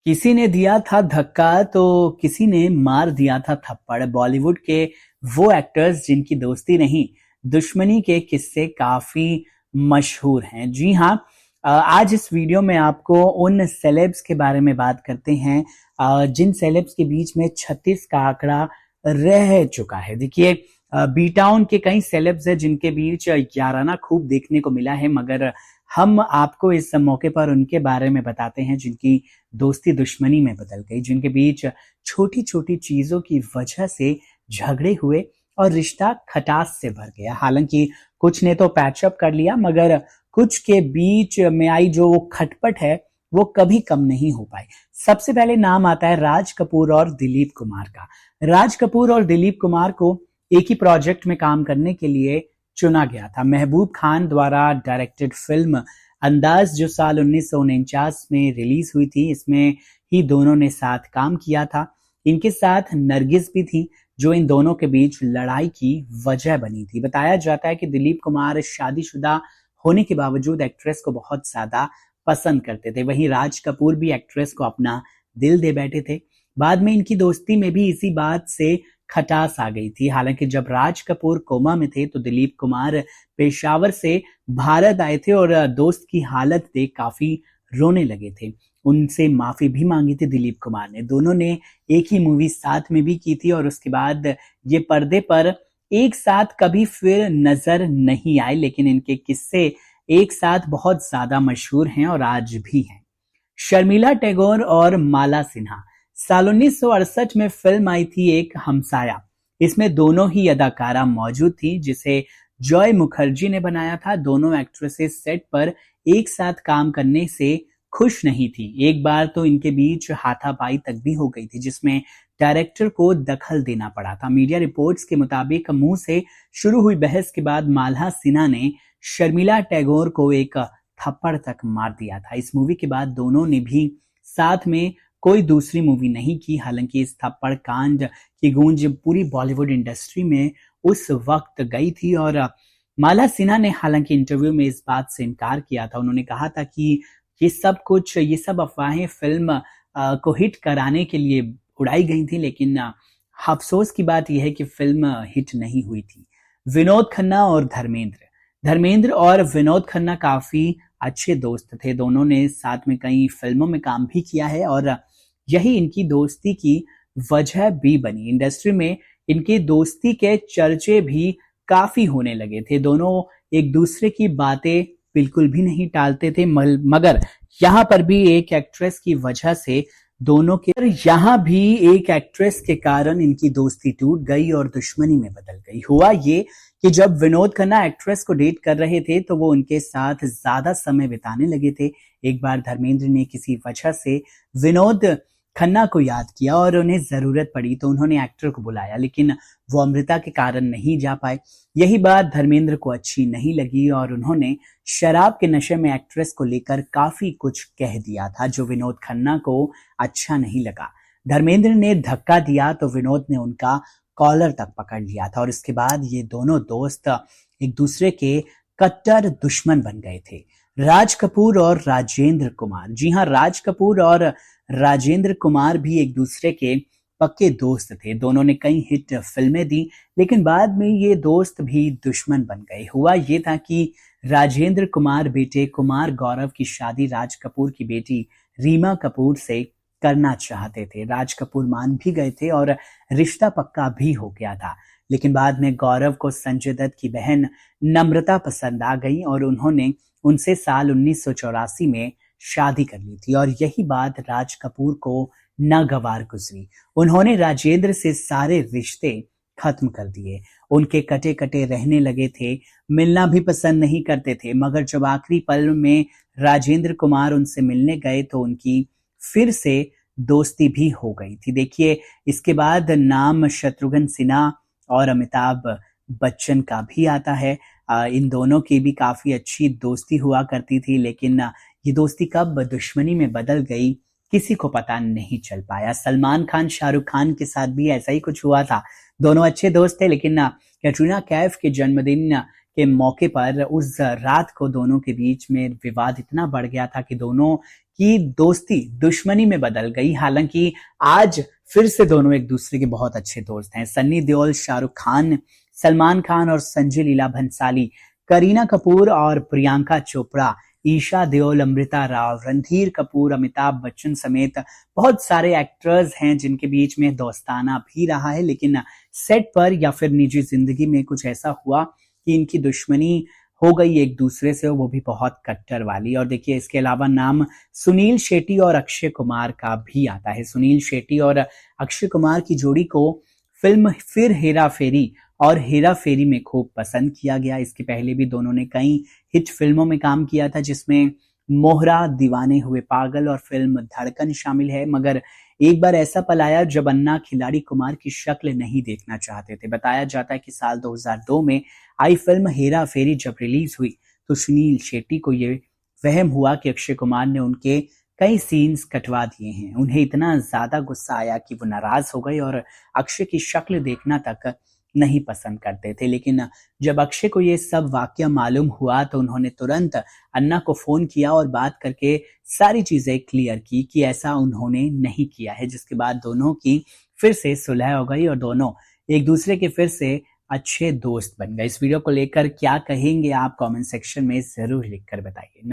किसी ने दिया था धक्का तो किसी ने मार दिया था थप्पड़। बॉलीवुड के वो एक्टर्स जिनकी दोस्ती नहीं, दुश्मनी के किस्से काफी मशहूर हैं। जी हाँ, आज इस वीडियो में आपको उन सेलेब्स के बारे में बात करते हैं जिन सेलेब्स के बीच में 36 का आंकड़ा रह चुका है। देखिए, बी टाउन के कई सेलेब्स हैं जिनके बीच याराना खूब देखने को मिला है, मगर हम आपको इस मौके पर उनके बारे में बताते हैं जिनकी दोस्ती दुश्मनी में बदल गई, जिनके बीच छोटी छोटी चीजों की वजह से झगड़े हुए और रिश्ता खटास से भर गया। हालांकि कुछ ने तो पैचअप कर लिया, मगर कुछ के बीच में आई जो वो खटपट है वो कभी कम नहीं हो पाई। सबसे पहले नाम आता है राज कपूर और दिलीप कुमार का। राज कपूर और दिलीप कुमार को एक ही प्रोजेक्ट में काम करने के लिए चुना गया था। महबूब खान द्वारा डायरेक्टेड फिल्म अंदाज जो साल 1949 में रिलीज हुई थी, इसमें ही दोनों ने साथ काम किया था। इनके साथ नरगिस भी थी जो इन दोनों के बीच लड़ाई की वजह बनी थी। बताया जाता है कि दिलीप कुमार शादीशुदा होने के बावजूद एक्ट्रेस को बहुत ज्यादा पसंद करते थे। वहीं राज कपूर भी एक्ट्रेस को अपना दिल दे बैठे थे। बाद में इनकी दोस्ती में भी इसी बात से खटास आ गई थी। हालांकि जब राज कपूर कोमा में थे तो दिलीप कुमार पेशावर से भारत आए थे और दोस्त की हालत देख काफी रोने लगे थे। उनसे माफी भी मांगी थी दिलीप कुमार ने। दोनों ने एक ही मूवी साथ में भी की थी और उसके बाद ये पर्दे पर एक साथ कभी फिर नजर नहीं आए, लेकिन इनके किस्से एक साथ बहुत ज्यादा मशहूर हैं और आज भी हैं। शर्मिला टैगोर और माला सिन्हा। साल 1968 में फिल्म आई थी एक हमसाया। इसमें दोनों ही अदाकारा मौजूद थी जिसे जॉय मुखर्जी ने बनाया था। दोनों एक्ट्रेसेस सेट पर एक साथ काम करने से खुश नहीं थी। एक बार तो इनके बीच हाथापाई तक भी हो गई थी जिसमें डायरेक्टर को दखल देना पड़ा था। मीडिया रिपोर्ट्स के मुताबिक मुंह से शुरू हुई बहस के बाद माला सिन्हा ने शर्मिला टैगोर को एक थप्पड़ तक मार दिया था। इस मूवी के बाद दोनों ने भी साथ में कोई दूसरी मूवी नहीं की। हालांकि इस थप्पड़ कांड की गूंज पूरी बॉलीवुड इंडस्ट्री में उस वक्त गई थी और माला सिन्हा ने हालांकि इंटरव्यू में इस बात से इनकार किया था। उन्होंने कहा था कि ये सब अफवाहें फिल्म को हिट कराने के लिए उड़ाई गई थी, लेकिन अफसोस की बात यह है कि फिल्म हिट नहीं हुई थी। विनोद खन्ना और धर्मेंद्र और विनोद खन्ना काफी अच्छे दोस्त थे। दोनों ने साथ में कई फिल्मों में काम भी किया है और यही इनकी दोस्ती की वजह भी बनी। इंडस्ट्री में इनकी दोस्ती के चर्चे भी काफी होने लगे थे। दोनों एक दूसरे की बातें बिल्कुल भी नहीं टालते थे, मगर यहाँ पर भी एक एक्ट्रेस की वजह से यहाँ भी एक एक्ट्रेस के कारण इनकी दोस्ती टूट गई और दुश्मनी में बदल गई। हुआ ये कि जब विनोद खन्ना एक्ट्रेस को डेट कर रहे थे तो वो उनके साथ ज्यादा समय बिताने लगे थे। एक बार धर्मेंद्र ने किसी वजह से विनोद खन्ना को याद किया और उन्हें जरूरत पड़ी तो उन्होंने एक्टर को बुलाया, लेकिन वो अमृता के कारण नहीं जा पाए। यही बात धर्मेंद्र को अच्छी नहीं लगी और उन्होंने शराब के नशे में एक्ट्रेस को लेकर काफी कुछ कह दिया था जो विनोद खन्ना को अच्छा नहीं लगा। धर्मेंद्र ने धक्का दिया तो विनोद ने उनका कॉलर तक पकड़ लिया था और इसके बाद ये दोनों दोस्त एक दूसरे के कट्टर दुश्मन बन गए थे। राज कपूर और राजेंद्र कुमार। जी हाँ, राज कपूर और राजेंद्र कुमार भी एक दूसरे के पक्के दोस्त थे। दोनों ने कई हिट फिल्में दी, लेकिन बाद में ये दोस्त भी दुश्मन बन गए। हुआ ये था कि राजेंद्र कुमार बेटे कुमार गौरव की शादी राज कपूर की बेटी रीमा कपूर से करना चाहते थे। राज कपूर मान भी गए थे और रिश्ता पक्का भी हो गया था, लेकिन बाद में गौरव को संजय दत्त की बहन नम्रता पसंद आ गई और उन्होंने उनसे साल 1984 में शादी कर ली थी और यही बात राज कपूर को नागवार गुजरी। उन्होंने राजेंद्र से सारे रिश्ते खत्म कर दिए। उनके कटे कटे रहने लगे थे, मिलना भी पसंद नहीं करते थे, मगर जब आखिरी पल में राजेंद्र कुमार उनसे मिलने गए तो उनकी फिर से दोस्ती भी हो गई थी। देखिए, इसके बाद नाम शत्रुघ्न सिन्हा और अमिताभ बच्चन का भी आता है। इन दोनों की भी काफी अच्छी दोस्ती हुआ करती थी, लेकिन ये दोस्ती कब दुश्मनी में बदल गई किसी को पता नहीं चल पाया। सलमान खान शाहरुख खान के साथ भी ऐसा ही कुछ हुआ था। दोनों अच्छे दोस्त थे, लेकिन कैटरीना कैफ के जन्मदिन के मौके पर उस रात को दोनों के बीच में विवाद इतना बढ़ गया था कि दोनों कि दोस्ती दुश्मनी में बदल गई। हालांकि आज फिर से दोनों एक दूसरे के बहुत अच्छे दोस्त हैं। सन्नी देओल, शाहरुख खान, सलमान खान और संजय लीला भंसाली, करीना कपूर और प्रियंका चोपड़ा, ईशा देओल, अमृता राव, रणधीर कपूर, अमिताभ बच्चन समेत बहुत सारे एक्टर्स हैं जिनके बीच में दोस्ताना भी रहा है। लेकिन सेट पर या फिर निजी जिंदगी में कुछ ऐसा हुआ कि इनकी दुश्मनी हो गई एक दूसरे से, वो भी बहुत कट्टर वाली। और देखिए, इसके अलावा नाम सुनील शेट्टी और अक्षय कुमार का भी आता है। सुनील शेट्टी और अक्षय कुमार की जोड़ी को फिल्म फिर हेरा फेरी और हेरा फेरी में खूब पसंद किया गया। इसके पहले भी दोनों ने कई हिट फिल्मों में काम किया था, जिसमें मोहरा, दीवाने हुए पागल और फिल्म धड़कन शामिल है। मगर एक बार ऐसा पल आया जब अन्ना खिलाड़ी कुमार की शक्ल नहीं देखना चाहते थे। बताया जाता है कि साल 2002 में आई फिल्म हेरा फेरी जब रिलीज हुई तो सुनील शेट्टी को ये वहम हुआ कि अक्षय कुमार ने उनके कई सीन्स कटवा दिए हैं। उन्हें इतना ज्यादा गुस्सा आया कि वो नाराज हो गए और अक्षय की शक्ल देखना तक नहीं पसंद करते थे। लेकिन जब अक्षय को ये सब वाकया मालूम हुआ तो उन्होंने तुरंत अन्ना को फोन किया और बात करके सारी चीजें क्लियर की कि ऐसा उन्होंने नहीं किया है, जिसके बाद दोनों की फिर से सुलह हो गई और दोनों एक दूसरे के फिर से अच्छे दोस्त बन गए। इस वीडियो को लेकर क्या कहेंगे आप? कमेंट सेक्शन में जरूर लिखकर बताइए।